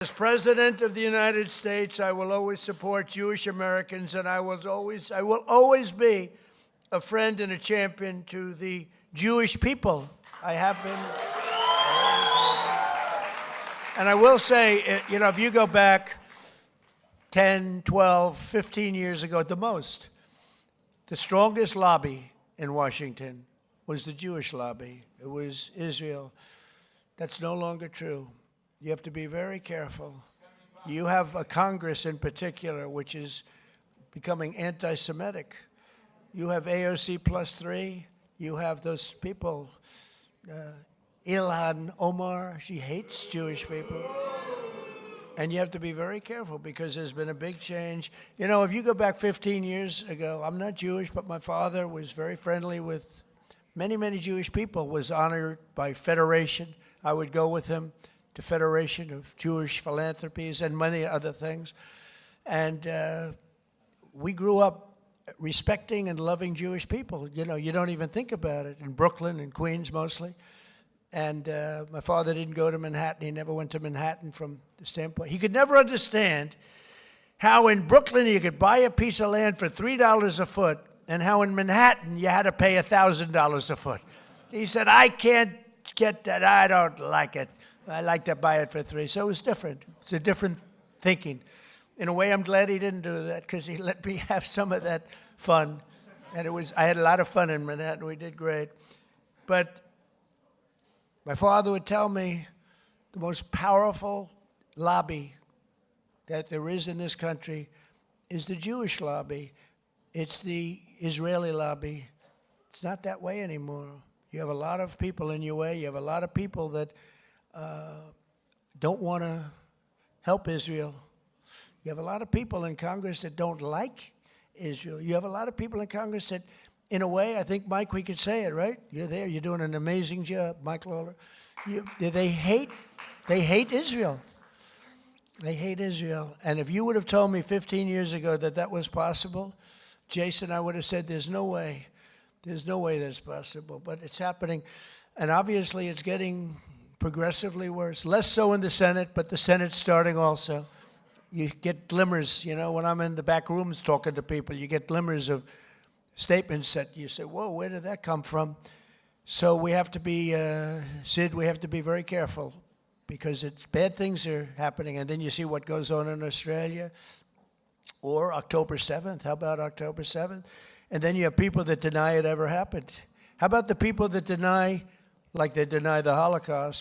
As President of the United States, I will always support Jewish Americans, and I will always be a friend and a champion to the Jewish people. I have been. And I will say, if you go back 10, 12, 15 years ago at the most, the strongest lobby in Washington was the Jewish lobby. It was Israel. That's no longer true. You have to be very careful. You have a Congress in particular which is becoming anti-Semitic. You have AOC +3. You have those people, Ilhan Omar, she hates Jewish people. And you have to be very careful because there's been a big change. You know, if you go back 15 years ago, I'm not Jewish, but my father was very friendly with many, many Jewish people, was honored by Federation. I would go with him to Federation of Jewish Philanthropies and many other things. And we grew up respecting and loving Jewish people. You know, you don't even think about it. In Brooklyn and Queens mostly. And my father didn't go to Manhattan. He never went to Manhattan from the standpoint. He could never understand how in Brooklyn you could buy a piece of land for $3 a foot and how in Manhattan you had to pay $1,000 a foot. He said, I can't get that. I don't like it. I like to buy it for $3. So it was different. It's a different thinking. In a way, I'm glad he didn't do that because he let me have some of that fun. And I had a lot of fun in Manhattan. We did great. But my father would tell me the most powerful lobby that there is in this country is the Jewish lobby. It's the Israeli lobby. It's not that way anymore. You have a lot of people in your way. You have a lot of people that don't want to help Israel. You have a lot of people in Congress that don't like Israel. You have a lot of people in Congress that, in a way, I think, Mike, we could say it, right? You're there. You're doing an amazing job, Mike Lawler. They hate Israel. They hate Israel. And if you would have told me 15 years ago that that was possible, Jason, I would have said, there's no way. There's no way that's possible. But it's happening. And obviously, it's getting progressively worse. Less so in the Senate, but the Senate's starting also. You get glimmers, you know, when I'm in the back rooms talking to people, you get glimmers of statements that you say, whoa, where did that come from? So we have to be, Sid, we have to be very careful because bad things are happening. And then you see what goes on in Australia or October 7th. How about October 7th? And then you have people that deny it ever happened. How about the people that deny, like they deny the Holocaust,